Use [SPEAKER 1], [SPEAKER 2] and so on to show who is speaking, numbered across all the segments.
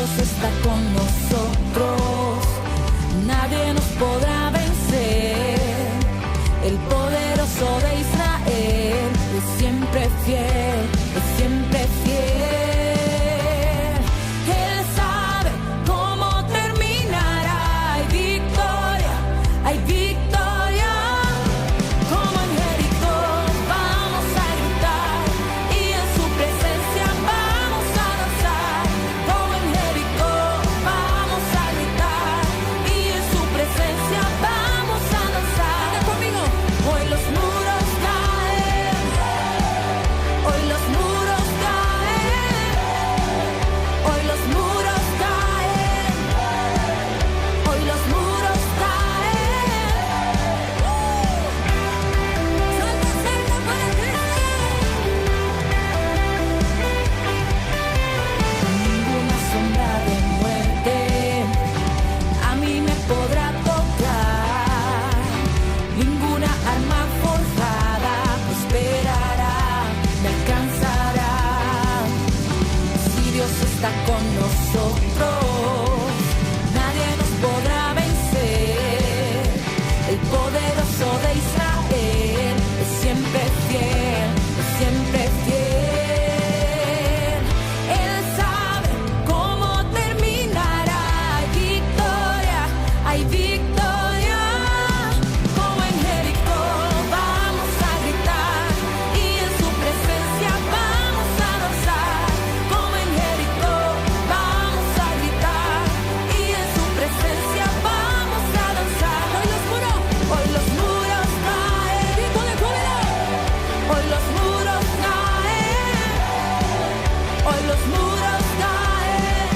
[SPEAKER 1] Dios está con nosotros, nadie nos podrá vencer. El poderoso de Israel es siempre fiel, es siempre fiel. Él sabe cómo terminará. Hay victoria, hay victoria. Como en Jericó vamos a gritar y en su presencia vamos a danzar. Como en Jericó vamos a gritar y en su presencia vamos a danzar. Venga conmigo. Hoy los muros caen, hoy los muros caen, hoy los muros caen, hoy los muros caen. Salta, salta para Cristo. Ninguna sombra de muerte a mí me podrá tocar. Ninguna arma forjada prosperará, me alcanzará. Si Dios está con nosotros, nadie nos podrá vencer. El poderoso de Israel es siempre fiel, es siempre fiel. Él sabe cómo terminará. Hay victoria, hay victoria. Como en Jericó vamos a gritar y en su presencia vamos a danzar. Como en Jericó vamos a gritar y en su presencia vamos a danzar. Hoy los muros caen. Dígale, cólera. Hoy los muros caen. Hoy los muros caen.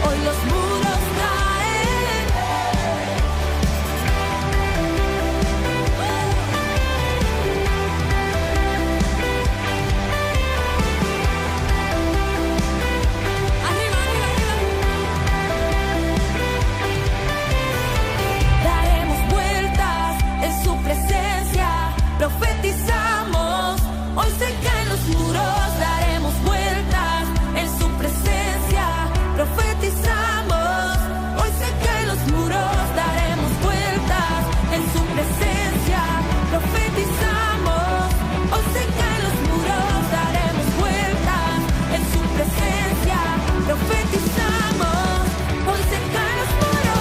[SPEAKER 1] Hoy los muros caen. Arriba, arriba, arriba. Daremos vueltas en su presencia, profetizamos. Hoy se caen los muros, daremos vueltas en su presencia, profetizamos. Hoy se caen los muros, daremos vueltas en su presencia, profetizamos. Hoy se caen los muros, daremos vueltas en su presencia, profetizamos. Hoy se caen los muros.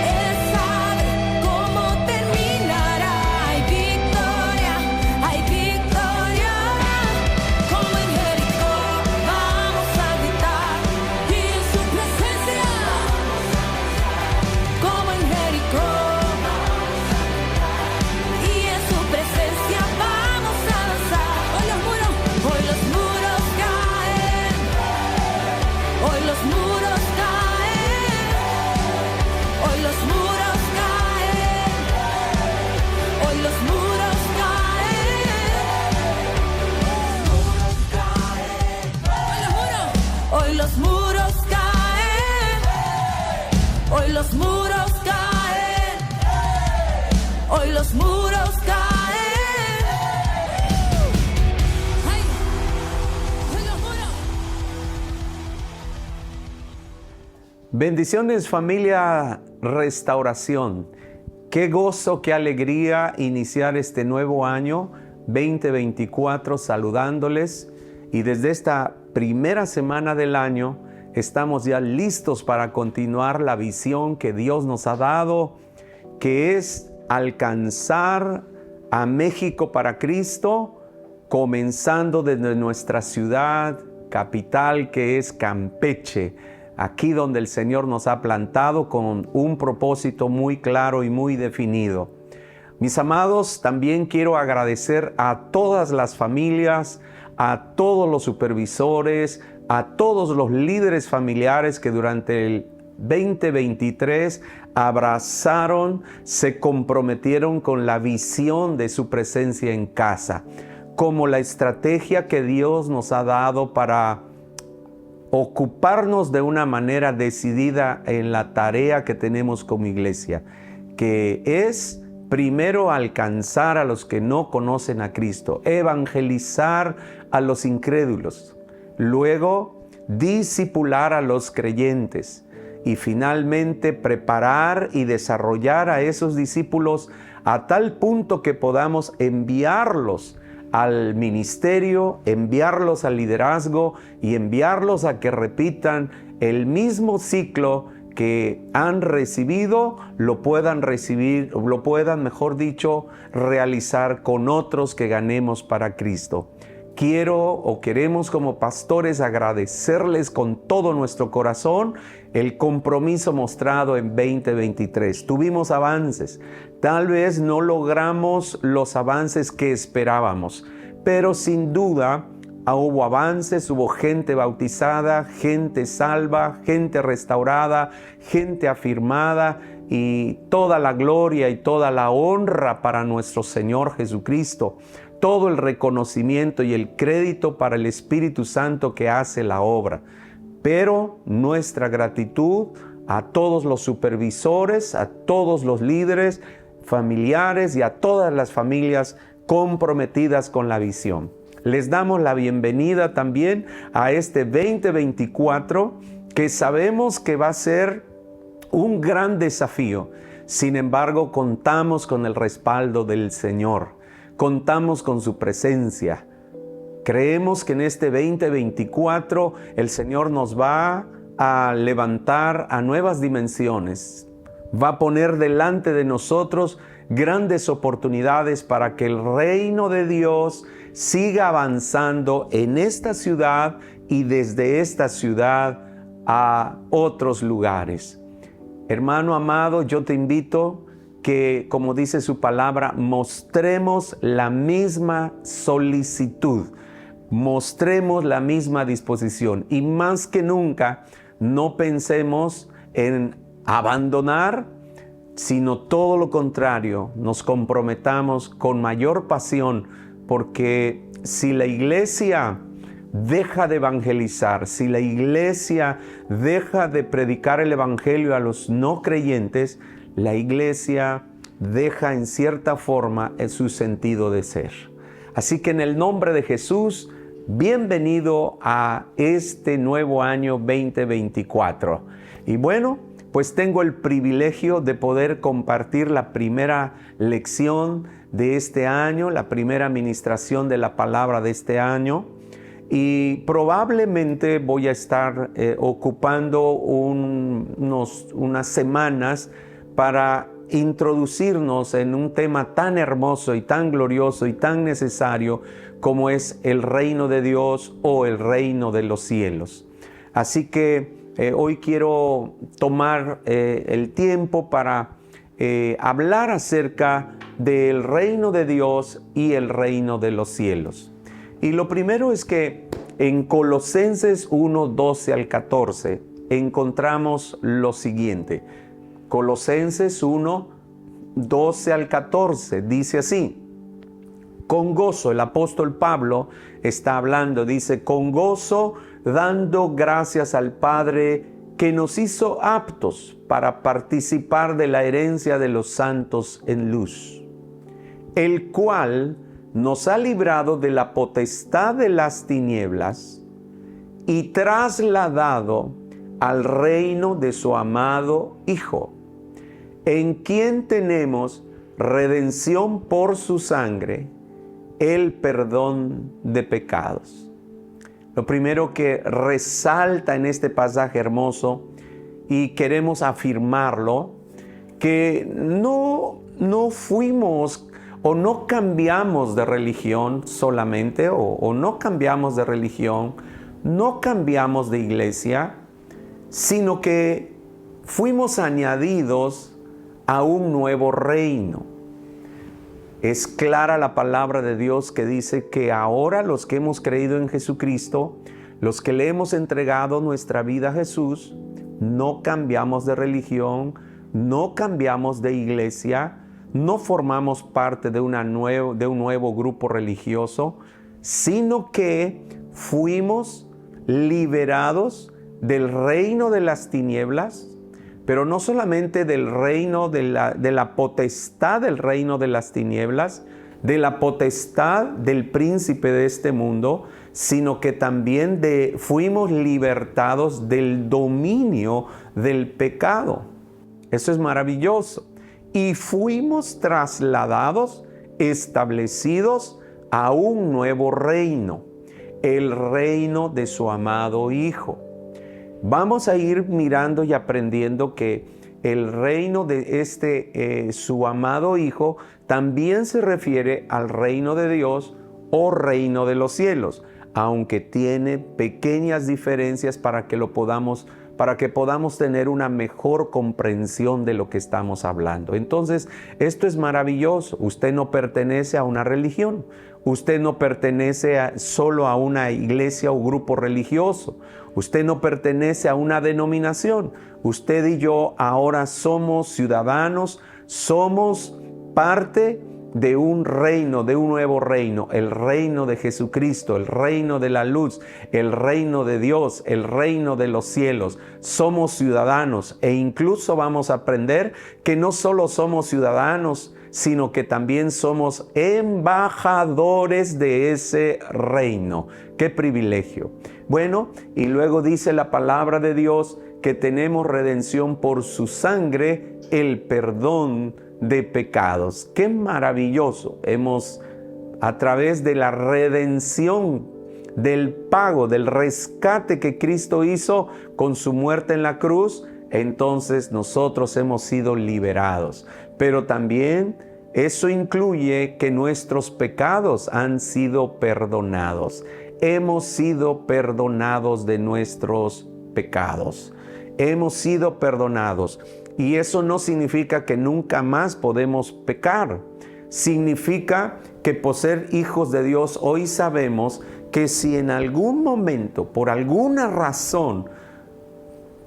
[SPEAKER 1] Él sabe cómo terminará. Hay victoria, hay victoria. Como en Jericó vamos a gritar y en su presencia. Como en Jericó y en su presencia vamos a danzar. Hoy los muros caen. Hoy los muros caen. Hoy los muros caen. Hoy los muros caen. Hoy los muros caen. Hoy los muros caen. Hoy los muros caen. Ay, hoy los muros.
[SPEAKER 2] Bendiciones, familia Restauración. Qué gozo, qué alegría iniciar este nuevo año 2024 saludándoles. Y desde esta primera semana del año estamos ya listos para continuar la visión que Dios nos ha dado, que es alcanzar a México para Cristo, comenzando desde nuestra ciudad capital, que es Campeche, aquí donde el Señor nos ha plantado con un propósito muy claro y muy definido. Mis amados, también quiero agradecer a todas las familias, a todos los supervisores, a todos los líderes familiares que durante el 2023 abrazaron, se comprometieron con la visión de su presencia en casa, como la estrategia que Dios nos ha dado para ocuparnos de una manera decidida en la tarea que tenemos como iglesia, que es primero alcanzar a los que no conocen a Cristo, evangelizar a los incrédulos, luego discipular a los creyentes y finalmente preparar y desarrollar a esos discípulos a tal punto que podamos enviarlos al ministerio, enviarlos al liderazgo y enviarlos a que repitan el mismo ciclo que han recibido, lo puedan mejor dicho, realizar con otros que ganemos para Cristo. Queremos como pastores agradecerles con todo nuestro corazón el compromiso mostrado en 2023. Tuvimos avances, tal vez no logramos los avances que esperábamos, pero sin duda hubo avances, hubo gente bautizada, gente salva, gente restaurada, gente afirmada, y toda la gloria y toda la honra para nuestro Señor Jesucristo. Todo el reconocimiento y el crédito para el Espíritu Santo que hace la obra. Pero nuestra gratitud a todos los supervisores, a todos los líderes, familiares y a todas las familias comprometidas con la visión. Les damos la bienvenida también a este 2024 que sabemos que va a ser un gran desafío. Sin embargo, contamos con el respaldo del Señor. Contamos con su presencia. Creemos que en este 2024 el Señor nos va a levantar a nuevas dimensiones. Va a poner delante de nosotros grandes oportunidades para que el reino de Dios siga avanzando en esta ciudad y desde esta ciudad a otros lugares. Hermano amado, yo te invito que, como dice su palabra, mostremos la misma solicitud, mostremos la misma disposición y más que nunca no pensemos en abandonar, sino todo lo contrario, nos comprometamos con mayor pasión, porque si la iglesia deja de evangelizar, si la iglesia deja de predicar el evangelio a los no creyentes, la iglesia deja en cierta forma su sentido de ser. Así que en el nombre de Jesús, bienvenido a este nuevo año 2024. Y bueno, pues tengo el privilegio de poder compartir la primera lección de este año, la primera ministración de la palabra de este año. Y probablemente voy a estar ocupando unas semanas para introducirnos en un tema tan hermoso y tan glorioso y tan necesario como es el reino de Dios o el reino de los cielos. Así que hoy quiero tomar el tiempo para hablar acerca del reino de Dios y el reino de los cielos. Y lo primero es que en Colosenses 1, 12 al 14 encontramos lo siguiente. Colosenses 1, 12 al 14 dice así: con gozo, el apóstol Pablo está hablando, dice, con gozo dando gracias al Padre que nos hizo aptos para participar de la herencia de los santos en luz, el cual nos ha librado de la potestad de las tinieblas y trasladado al reino de su amado Hijo, en quien tenemos redención por su sangre, el perdón de pecados. Lo primero que resalta en este pasaje hermoso, y queremos afirmarlo, que no fuimos o no cambiamos de religión solamente, o no cambiamos de religión, no cambiamos de iglesia, sino que fuimos añadidos a un nuevo reino. Es clara la palabra de Dios que dice que ahora los que hemos creído en Jesucristo, los que le hemos entregado nuestra vida a Jesús, no cambiamos de religión, no cambiamos de iglesia, no formamos parte de un nuevo grupo religioso, sino que fuimos liberados del reino de las tinieblas, pero no solamente del reino de la potestad del reino de las tinieblas, de la potestad del príncipe de este mundo, sino que también fuimos libertados del dominio del pecado. Eso es maravilloso. Y fuimos trasladados, establecidos a un nuevo reino, el reino de su amado Hijo. Vamos a ir mirando y aprendiendo que el reino de su amado Hijo también se refiere al reino de Dios o reino de los cielos, aunque tiene pequeñas diferencias para que podamos tener una mejor comprensión de lo que estamos hablando. Entonces, esto es maravilloso. Usted no pertenece a una religión. Usted no pertenece solo a una iglesia o grupo religioso. Usted no pertenece a una denominación. Usted y yo ahora somos ciudadanos, somos parte de un reino, de un nuevo reino, el reino de Jesucristo, el reino de la luz, el reino de Dios, el reino de los cielos. Somos ciudadanos e incluso vamos a aprender que no solo somos ciudadanos, sino que también somos embajadores de ese reino. ¡Qué privilegio! Bueno, y luego dice la palabra de Dios que tenemos redención por su sangre, el perdón de pecados. ¡Qué maravilloso! A través de la redención, del pago, del rescate que Cristo hizo con su muerte en la cruz, entonces nosotros hemos sido liberados. Pero también eso incluye que nuestros pecados han sido perdonados. Hemos sido perdonados de nuestros pecados. Hemos sido perdonados. Y eso no significa que nunca más podemos pecar. Significa que por ser hijos de Dios, hoy sabemos que si en algún momento, por alguna razón,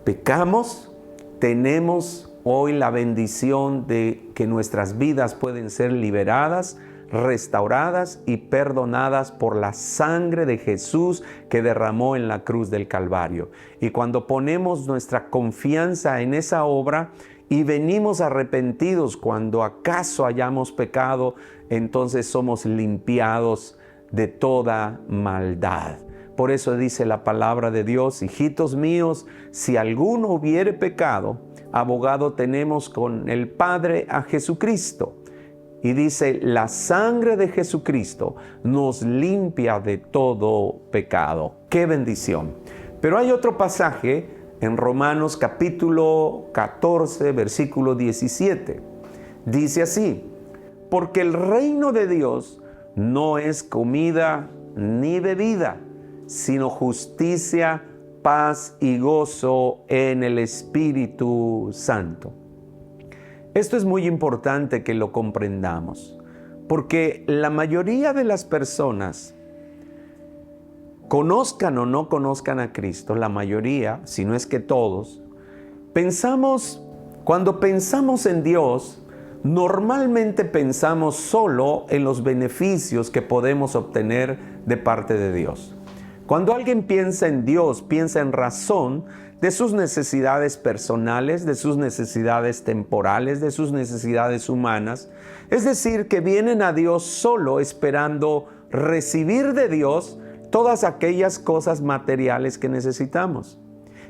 [SPEAKER 2] pecamos, tenemos hoy la bendición de que nuestras vidas pueden ser liberadas, restauradas y perdonadas por la sangre de Jesús que derramó en la cruz del Calvario. Y cuando ponemos nuestra confianza en esa obra y venimos arrepentidos cuando acaso hayamos pecado, entonces somos limpiados de toda maldad. Por eso dice la palabra de Dios: hijitos míos, si alguno hubiere pecado, abogado tenemos con el Padre a Jesucristo. Y dice, la sangre de Jesucristo nos limpia de todo pecado. ¡Qué bendición! Pero hay otro pasaje en Romanos capítulo 14, versículo 17. Dice así: porque el reino de Dios no es comida ni bebida, sino justicia, paz y gozo en el Espíritu Santo. Esto es muy importante que lo comprendamos, porque la mayoría de las personas, conozcan o no conozcan a Cristo, la mayoría, si no es que todos, cuando pensamos en Dios, normalmente pensamos solo en los beneficios que podemos obtener de parte de Dios. Cuando alguien piensa en Dios, piensa en razón de sus necesidades personales, de sus necesidades temporales, de sus necesidades humanas. Es decir, que vienen a Dios solo esperando recibir de Dios todas aquellas cosas materiales que necesitamos.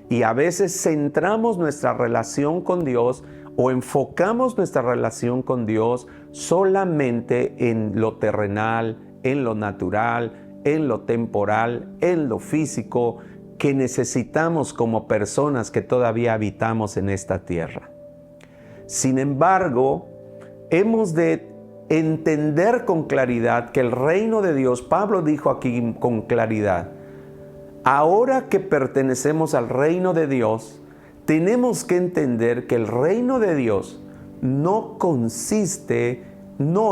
[SPEAKER 2] Y a veces centramos nuestra relación con Dios o enfocamos nuestra relación con Dios solamente en lo terrenal, en lo natural, en lo temporal, en lo físico que necesitamos como personas que todavía habitamos en esta tierra. Sin embargo, hemos de entender con claridad que el reino de Dios, Pablo dijo aquí con claridad, ahora que pertenecemos al reino de Dios, tenemos que entender que el reino de Dios no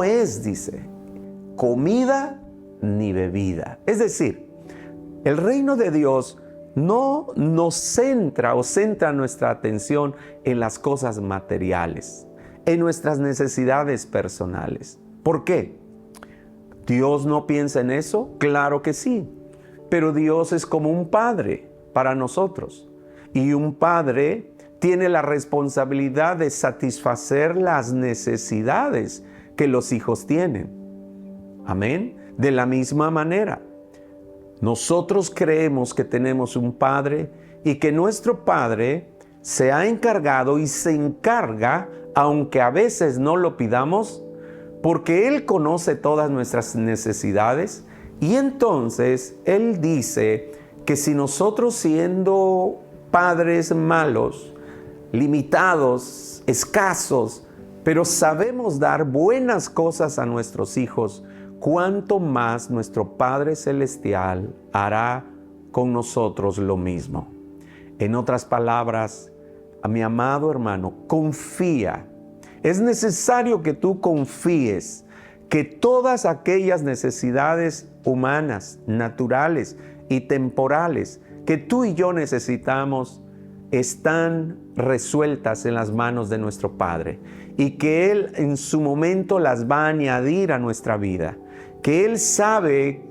[SPEAKER 2] es, dice, comida ni bebida. Es decir, el reino de Dios no nos centra nuestra atención en las cosas materiales, en nuestras necesidades personales. ¿Por qué? ¿Dios no piensa en eso? Claro que sí. pero Dios es como un padre para nosotros. Y un padre tiene la responsabilidad de satisfacer las necesidades que los hijos tienen. Amén. De la misma manera, nosotros creemos que tenemos un Padre y que nuestro Padre se ha encargado y se encarga, aunque a veces no lo pidamos, porque Él conoce todas nuestras necesidades y entonces Él dice que si nosotros, siendo padres malos, limitados, escasos, pero sabemos dar buenas cosas a nuestros hijos, cuánto más nuestro Padre Celestial hará con nosotros lo mismo. En otras palabras, a mi amado hermano, confía. Es necesario que tú confíes que todas aquellas necesidades humanas, naturales y temporales que tú y yo necesitamos están resueltas en las manos de nuestro Padre y que Él en su momento las va a añadir a nuestra vida, que Él sabe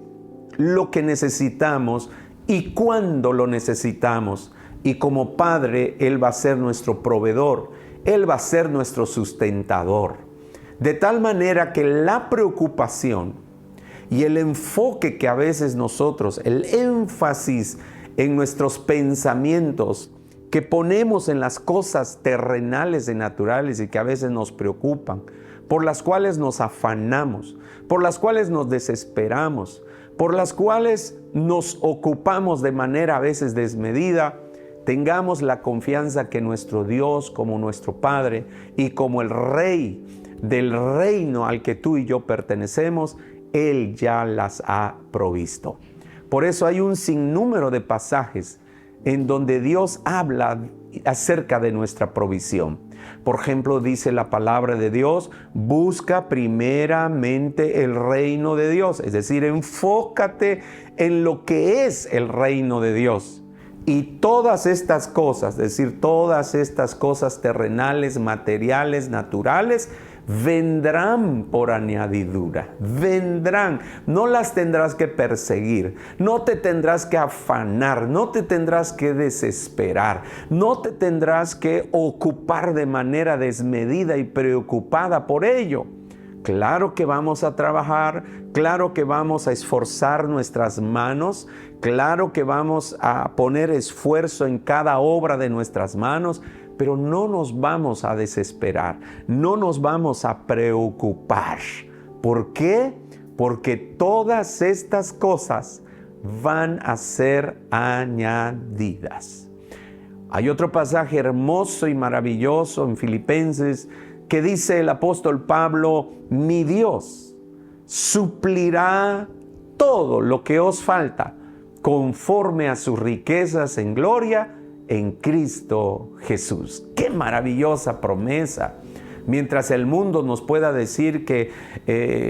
[SPEAKER 2] lo que necesitamos y cuándo lo necesitamos, y como Padre Él va a ser nuestro proveedor, Él va a ser nuestro sustentador, de tal manera que la preocupación y el enfoque que a veces nosotros, el énfasis en nuestros pensamientos que ponemos en las cosas terrenales y naturales y que a veces nos preocupan, por las cuales nos afanamos, por las cuales nos desesperamos, por las cuales nos ocupamos de manera a veces desmedida, tengamos la confianza que nuestro Dios, como nuestro Padre y como el Rey del reino al que tú y yo pertenecemos, Él ya las ha provisto. Por eso hay un sinnúmero de pasajes en donde Dios habla acerca de nuestra provisión. Por ejemplo, dice la palabra de Dios, busca primeramente el reino de Dios. Es decir, enfócate en lo que es el reino de Dios. Y todas estas cosas, es decir, todas estas cosas terrenales, materiales, naturales, vendrán por añadidura, vendrán, no las tendrás que perseguir, no te tendrás que afanar, no te tendrás que desesperar, no te tendrás que ocupar de manera desmedida y preocupada por ello. Claro que vamos a trabajar, claro que vamos a esforzar nuestras manos, claro que vamos a poner esfuerzo en cada obra de nuestras manos, pero no nos vamos a desesperar, no nos vamos a preocupar. ¿Por qué? Porque todas estas cosas van a ser añadidas. Hay otro pasaje hermoso y maravilloso en Filipenses que dice el apóstol Pablo, mi Dios suplirá todo lo que os falta conforme a sus riquezas en gloria en Cristo Jesús. ¡Qué maravillosa promesa! Mientras el mundo nos pueda decir que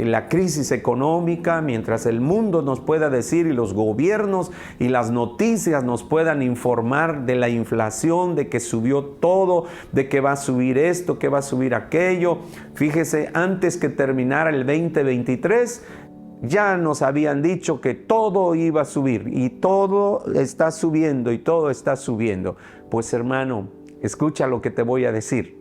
[SPEAKER 2] la crisis económica, mientras el mundo nos pueda decir y los gobiernos y las noticias nos puedan informar de la inflación, de que subió todo, de que va a subir esto, que va a subir aquello. Fíjese, antes que terminara el 2023, ya nos habían dicho que todo iba a subir y todo está subiendo y todo está subiendo. Pues hermano, escucha lo que te voy a decir.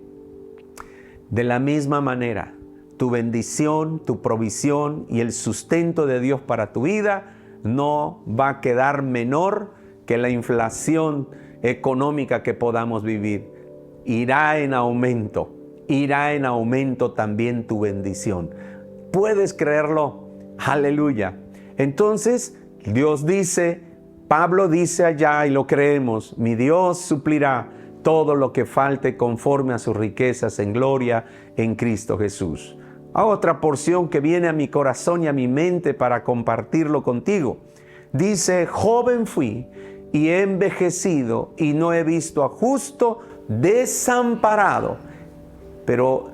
[SPEAKER 2] De la misma manera, tu bendición, tu provisión y el sustento de Dios para tu vida no va a quedar menor que la inflación económica que podamos vivir. Irá en aumento también tu bendición. ¿Puedes creerlo? Aleluya. Entonces, Dios dice, Pablo dice allá y lo creemos, mi Dios suplirá todo lo que falte conforme a sus riquezas en gloria en Cristo Jesús. A otra porción que viene a mi corazón y a mi mente para compartirlo contigo. Dice, joven fui y he envejecido y no he visto a justo desamparado.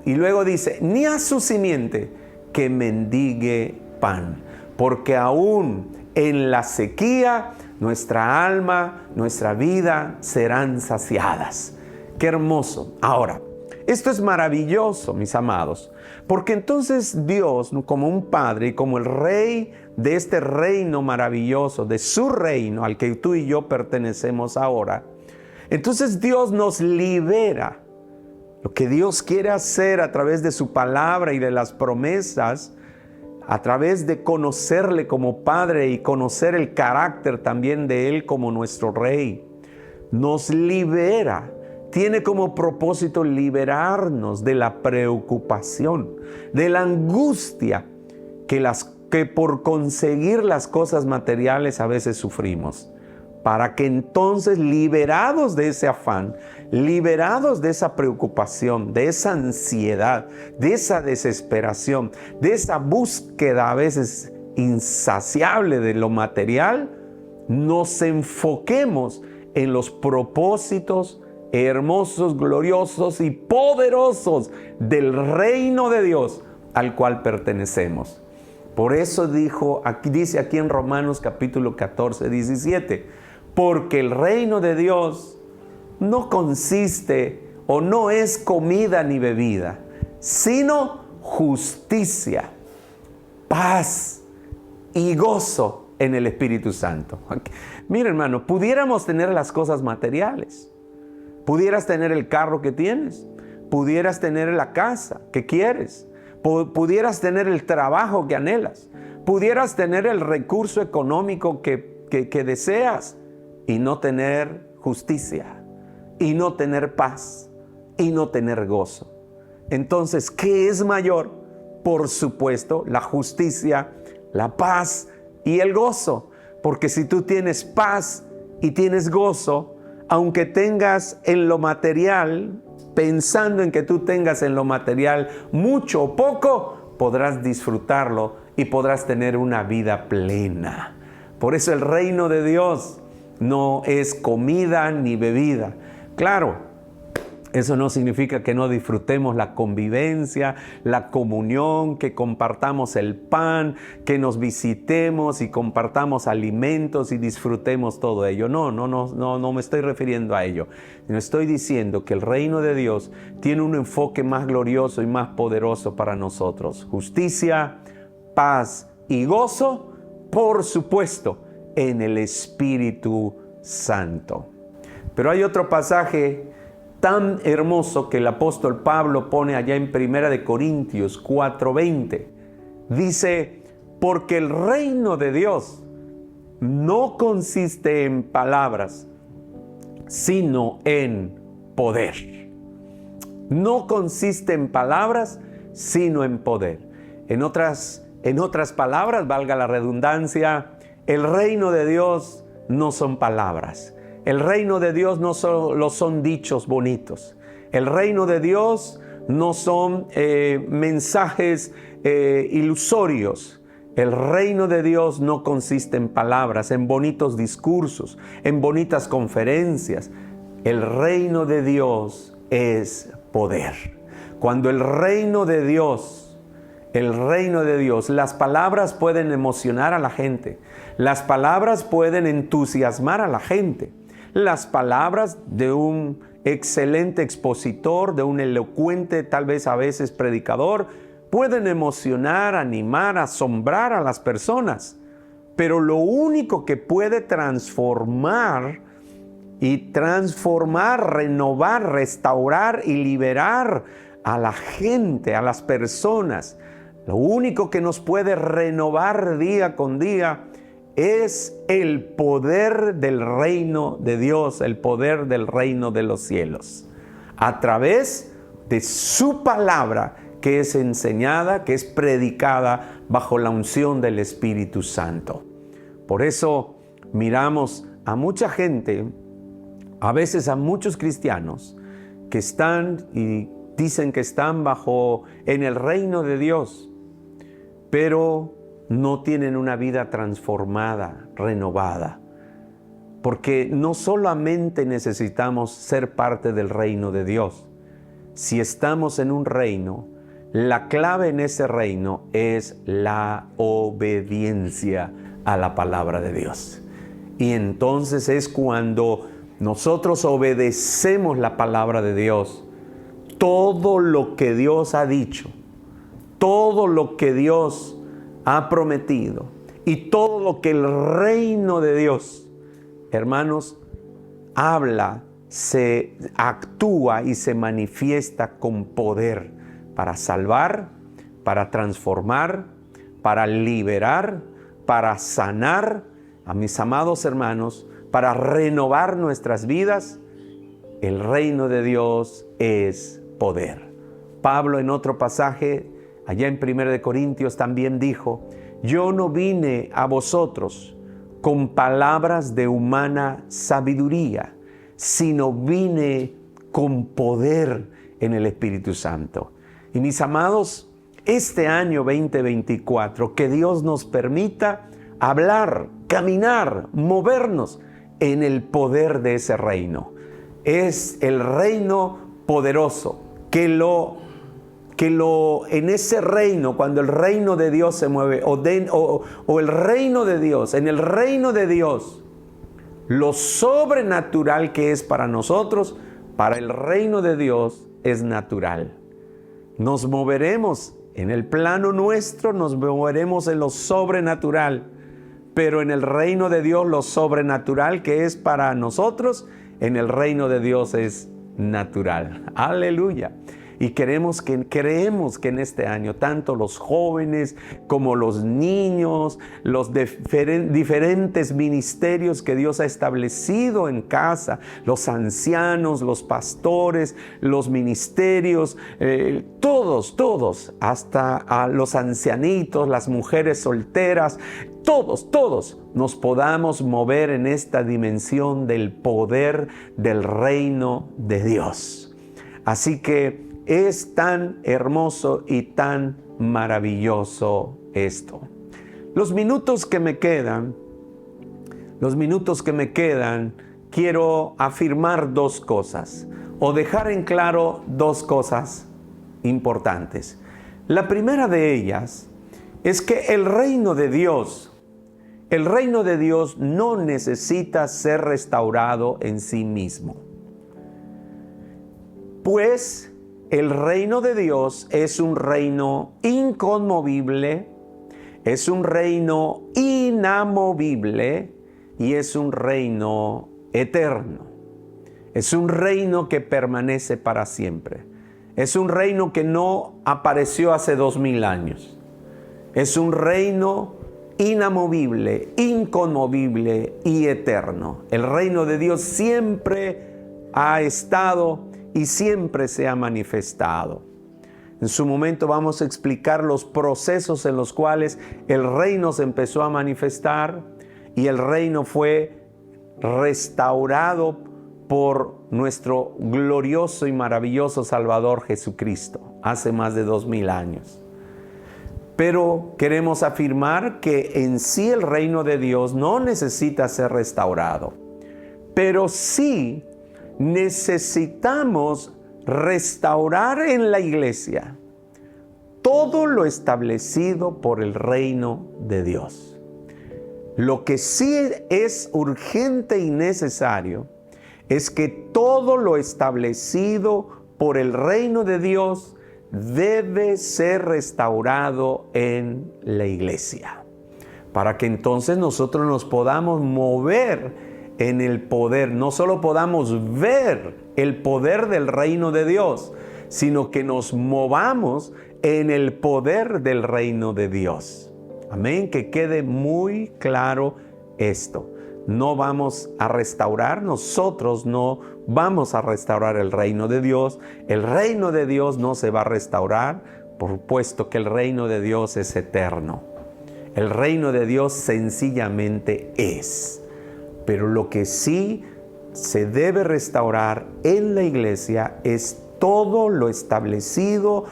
[SPEAKER 2] Y luego dice, ni a su simiente que mendigue pan. Porque aún en la sequía nuestra alma, nuestra vida serán saciadas. ¡Qué hermoso! Ahora, Esto es maravilloso, mis amados, porque entonces Dios, como un padre y como el rey de este reino maravilloso, de su reino al que tú y yo pertenecemos ahora, entonces Dios nos libera. Lo que Dios quiere hacer a través de su palabra y de las promesas, a través de conocerle como Padre y conocer el carácter también de Él como nuestro Rey, nos libera. Tiene como propósito liberarnos de la preocupación, de la angustia que por conseguir las cosas materiales a veces sufrimos. Para que entonces, liberados de ese afán, liberados de esa preocupación, de esa ansiedad, de esa desesperación, de esa búsqueda a veces insaciable de lo material, nos enfoquemos en los propósitos hermosos, gloriosos y poderosos del reino de Dios al cual pertenecemos. Por eso dice aquí en Romanos capítulo 14, 17, porque el reino de Dios no consiste o no es comida ni bebida, sino justicia, paz y gozo en el Espíritu Santo. Mira, hermano, pudiéramos tener las cosas materiales. Pudieras tener el carro que tienes, pudieras tener la casa que quieres, pudieras tener el trabajo que anhelas, pudieras tener el recurso económico que deseas y no tener justicia, y no tener paz, y no tener gozo. Entonces, ¿qué es mayor? Por supuesto, la justicia, la paz y el gozo. Porque si tú tienes paz y tienes gozo, aunque tengas en lo material, pensando en que tú tengas en lo material mucho o poco, podrás disfrutarlo y podrás tener una vida plena. Por eso el reino de Dios no es comida ni bebida. Claro, eso no significa que no disfrutemos la convivencia, la comunión, que compartamos el pan, que nos visitemos y compartamos alimentos y disfrutemos todo ello. No me estoy refiriendo a ello. No estoy diciendo que el reino de Dios tiene un enfoque más glorioso y más poderoso para nosotros. Justicia, paz y gozo, por supuesto, en el Espíritu Santo. Pero hay otro pasaje tan hermoso que el apóstol Pablo pone allá en 1 Corintios 4:20. Dice, porque el reino de Dios no consiste en palabras, sino en poder. No consiste en palabras, sino en poder. En otras palabras, valga la redundancia, el reino de Dios no son palabras. El reino de Dios no solo son dichos bonitos. El reino de Dios no son mensajes ilusorios. El reino de Dios no consiste en palabras, en bonitos discursos, en bonitas conferencias. El reino de Dios es poder. Cuando el reino de Dios, las palabras pueden emocionar a la gente. Las palabras pueden entusiasmar a la gente. Las palabras de un excelente expositor, de un elocuente, tal vez a veces predicador, pueden emocionar, animar, asombrar a las personas. Pero lo único que puede transformar, renovar, restaurar y liberar a la gente, a las personas, lo único que nos puede renovar día con día es el poder del reino de Dios, el poder del reino de los cielos, a través de su palabra que es enseñada, que es predicada bajo la unción del Espíritu Santo. Por eso miramos a mucha gente, a veces a muchos cristianos, que están y dicen que están en el reino de Dios, pero no tienen una vida transformada, renovada. Porque no solamente necesitamos ser parte del reino de Dios. Si estamos en un reino, la clave en ese reino es la obediencia a la palabra de Dios. Y entonces es cuando nosotros obedecemos la palabra de Dios, todo lo que Dios ha dicho, todo lo que Dios ha prometido y todo lo que el reino de Dios, hermanos, habla, se actúa y se manifiesta con poder para salvar, para transformar, para liberar, para sanar a mis amados hermanos, para renovar nuestras vidas. El reino de Dios es poder. Pablo en otro pasaje, allá en 1 Corintios también dijo: yo no vine a vosotros con palabras de humana sabiduría, sino vine con poder en el Espíritu Santo. Y mis amados, este año 2024, que Dios nos permita hablar, caminar, movernos en el poder de ese reino. Es el reino poderoso, en ese reino, cuando el reino de Dios se mueve, o el reino de Dios, en el reino de Dios, lo sobrenatural que es para nosotros, para el reino de Dios es natural. Nos moveremos en el plano nuestro, nos moveremos en lo sobrenatural, pero en el reino de Dios lo sobrenatural que es para nosotros, en el reino de Dios es natural. Aleluya. Y creemos que en este año, tanto los jóvenes como los niños, los diferentes ministerios que Dios ha establecido en casa, los ancianos, los pastores, los ministerios, todos, hasta a los ancianitos, las mujeres solteras, todos nos podamos mover en esta dimensión del poder del reino de Dios. Así que es tan hermoso y tan maravilloso esto. Los minutos que me quedan, quiero afirmar dos cosas o dejar en claro dos cosas importantes. La primera de ellas es que el reino de Dios no necesita ser restaurado en sí mismo. Pues el reino de Dios es un reino inconmovible, es un reino inamovible y es un reino eterno. Es un reino que permanece para siempre. Es un reino que no apareció hace 2000 años. Es un reino inamovible, inconmovible y eterno. El reino de Dios siempre ha estado y siempre se ha manifestado. En su momento vamos a explicar los procesos en los cuales el reino se empezó a manifestar y el reino fue restaurado por nuestro glorioso y maravilloso Salvador Jesucristo hace más de 2000 años. Pero queremos afirmar que en sí el reino de Dios no necesita ser restaurado, pero sí necesitamos restaurar en la iglesia todo lo establecido por el reino de Dios. Lo que sí es urgente y necesario es que todo lo establecido por el reino de Dios debe ser restaurado en la iglesia, para que entonces nosotros nos podamos mover en el poder, no solo podamos ver el poder del reino de Dios, sino que nos movamos en el poder del reino de Dios. Amén, que quede muy claro esto. No vamos a restaurar, nosotros no vamos a restaurar el reino de Dios. El reino de Dios no se va a restaurar, por puesto que el reino de Dios es eterno. El reino de Dios sencillamente es. Pero lo que sí se debe restaurar en la iglesia es todo lo establecido,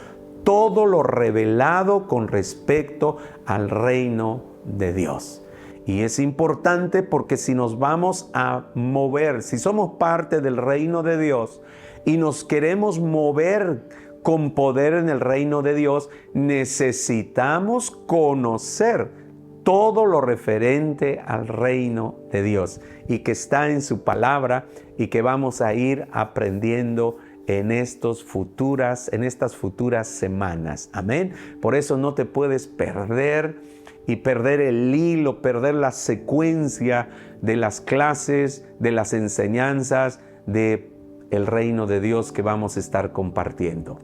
[SPEAKER 2] todo lo revelado con respecto al reino de Dios. Y es importante porque si nos vamos a mover, si somos parte del reino de Dios y nos queremos mover con poder en el reino de Dios, necesitamos conocer todo lo referente al reino de Dios y que está en su palabra y que vamos a ir aprendiendo en estas futuras semanas. Amén. Por eso no te puedes perder y perder el hilo, perder la secuencia de las clases, de las enseñanzas de el reino de Dios que vamos a estar compartiendo.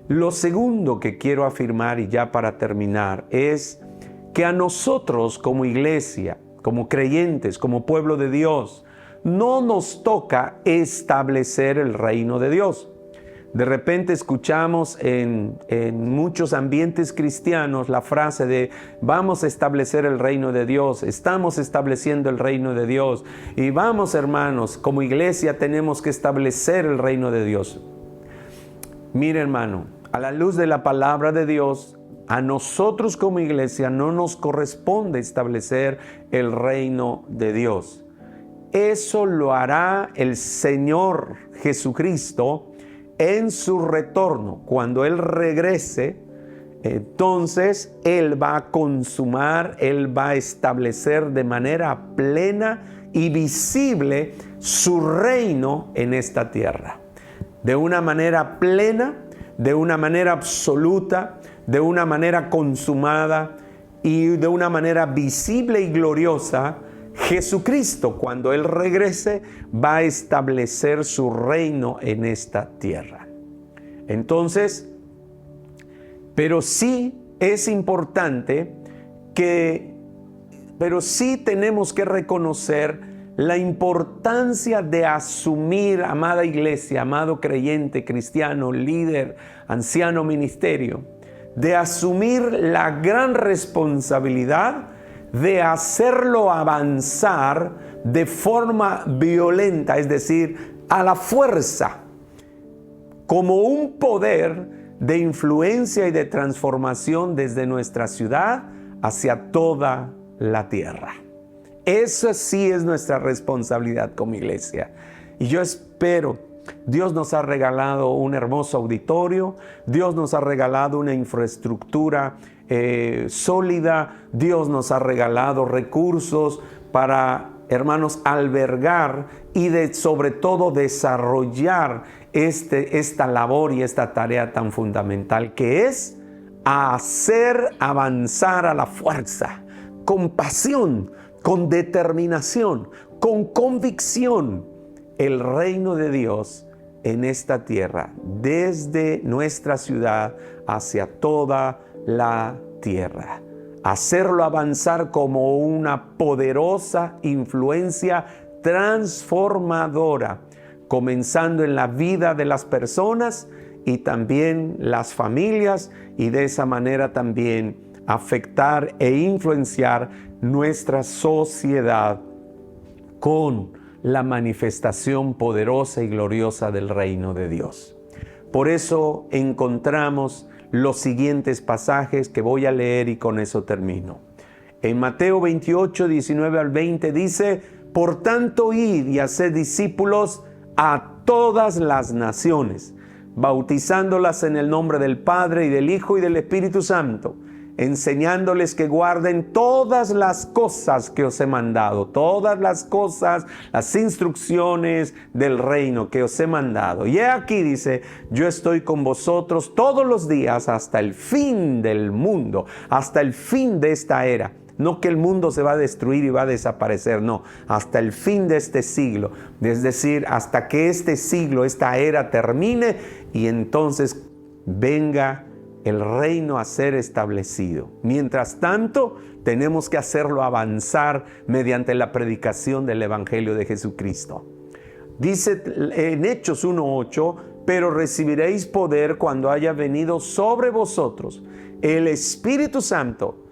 [SPEAKER 2] Lo segundo que quiero afirmar, y ya para terminar, es que a nosotros como iglesia, como creyentes, como pueblo de Dios, no nos toca establecer el reino de Dios. De repente escuchamos en muchos ambientes cristianos la frase de vamos a establecer el reino de Dios, estamos estableciendo el reino de Dios y vamos, hermanos, como iglesia tenemos que establecer el reino de Dios. Mire, hermano, a la luz de la palabra de Dios, a nosotros como iglesia no nos corresponde establecer el reino de Dios. Eso lo hará el Señor Jesucristo en su retorno. Cuando Él regrese, entonces Él va a consumar, Él va a establecer de manera plena y visible su reino en esta tierra. De una manera plena, de una manera absoluta, de una manera consumada y de una manera visible y gloriosa. Jesucristo, cuando Él regrese, va a establecer su reino en esta tierra. Entonces, pero sí es importante pero sí tenemos que reconocer la importancia de asumir, amada iglesia, amado creyente, cristiano, líder, anciano ministerio, de asumir la gran responsabilidad de hacerlo avanzar de forma violenta, es decir, a la fuerza, como un poder de influencia y de transformación desde nuestra ciudad hacia toda la tierra. Eso sí es nuestra responsabilidad como iglesia. Y yo espero, Dios nos ha regalado un hermoso auditorio, Dios nos ha regalado una infraestructura sólida, Dios nos ha regalado recursos para, hermanos, albergar y sobre todo desarrollar esta labor y esta tarea tan fundamental que es hacer avanzar a la fuerza, con pasión, con determinación, con convicción, el reino de Dios en esta tierra, desde nuestra ciudad hacia toda la tierra. Hacerlo avanzar como una poderosa influencia transformadora, comenzando en la vida de las personas y también las familias, y de esa manera también afectar e influenciar nuestra sociedad con la manifestación poderosa y gloriosa del reino de Dios. Por eso encontramos los siguientes pasajes que voy a leer y con eso termino. En Mateo 28, 19 al 20 dice: por tanto, id y haced discípulos a todas las naciones, bautizándolas en el nombre del Padre y del Hijo y del Espíritu Santo, enseñándoles que guarden todas las cosas que os he mandado, todas las cosas, las instrucciones del reino que os he mandado. Y he aquí, dice, yo estoy con vosotros todos los días hasta el fin del mundo, hasta el fin de esta era. No que el mundo se va a destruir y va a desaparecer, no, hasta el fin de este siglo. Es decir, hasta que este siglo, esta era termine y entonces venga el reino a ser establecido. Mientras tanto, tenemos que hacerlo avanzar mediante la predicación del Evangelio de Jesucristo. Dice en Hechos 1:8, pero recibiréis poder cuando haya venido sobre vosotros el Espíritu Santo.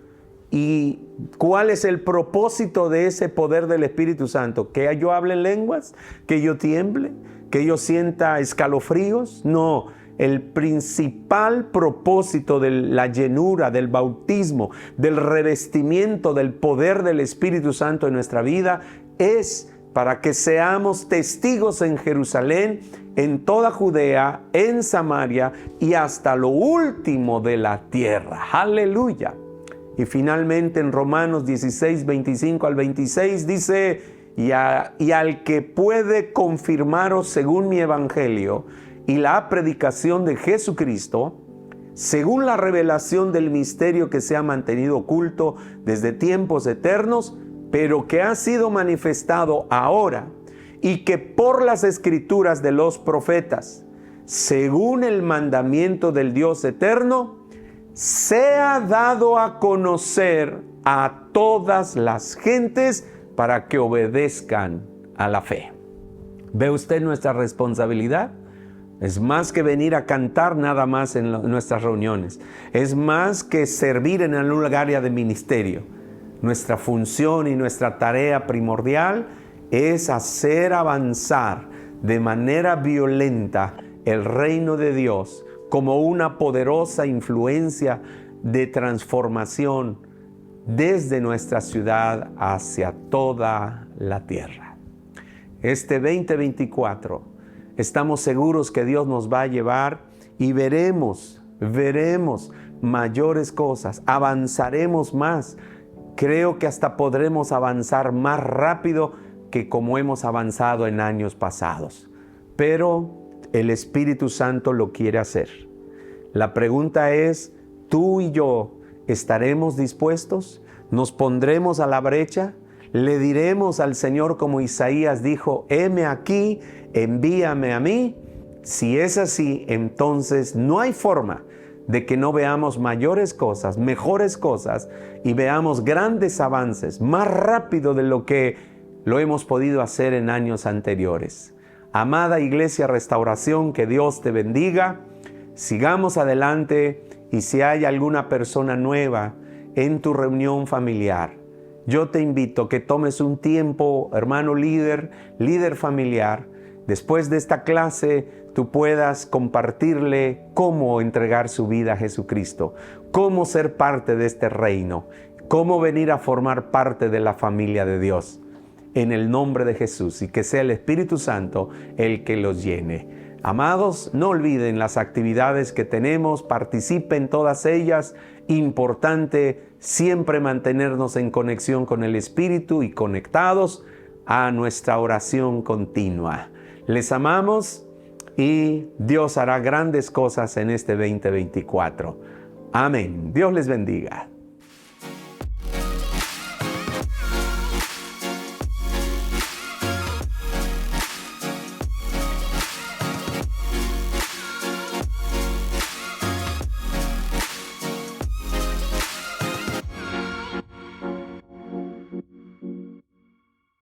[SPEAKER 2] ¿Y cuál es el propósito de ese poder del Espíritu Santo? ¿Que yo hable en lenguas? ¿Que yo tiemble? ¿Que yo sienta escalofríos? No. El principal propósito de la llenura, del bautismo, del revestimiento del poder del Espíritu Santo en nuestra vida es para que seamos testigos en Jerusalén, en toda Judea, en Samaria y hasta lo último de la tierra. ¡Aleluya! Y finalmente en Romanos 16, 25 al 26 dice: y al que puede confirmaros según mi evangelio y la predicación de Jesucristo, según la revelación del misterio que se ha mantenido oculto desde tiempos eternos, pero que ha sido manifestado ahora, y que por las escrituras de los profetas, según el mandamiento del Dios eterno, sea dado a conocer a todas las gentes para que obedezcan a la fe. ¿Ve usted nuestra responsabilidad? Es más que venir a cantar nada más en nuestras reuniones. Es más que servir en algún área de ministerio. Nuestra función y nuestra tarea primordial es hacer avanzar de manera violenta el reino de Dios como una poderosa influencia de transformación desde nuestra ciudad hacia toda la tierra. Este 2024 estamos seguros que Dios nos va a llevar y veremos mayores cosas, avanzaremos más. Creo que hasta podremos avanzar más rápido que como hemos avanzado en años pasados. Pero el Espíritu Santo lo quiere hacer. La pregunta es, ¿tú y yo estaremos dispuestos? ¿Nos pondremos a la brecha? ¿Le diremos al Señor como Isaías dijo, heme aquí, envíame a mí? Si es así, entonces no hay forma de que no veamos mayores cosas, mejores cosas y veamos grandes avances, más rápido de lo que lo hemos podido hacer en años anteriores. Amada Iglesia Restauración, que Dios te bendiga. Sigamos adelante y si hay alguna persona nueva en tu reunión familiar, yo te invito a que tomes un tiempo, hermano líder familiar, después de esta clase tú puedas compartirle cómo entregar su vida a Jesucristo, cómo ser parte de este reino, cómo venir a formar parte de la familia de Dios. En el nombre de Jesús, y que sea el Espíritu Santo el que los llene. Amados, no olviden las actividades que tenemos, participen en todas ellas. Importante siempre mantenernos en conexión con el Espíritu y conectados a nuestra oración continua. Les amamos y Dios hará grandes cosas en este 2024. Amén. Dios les bendiga.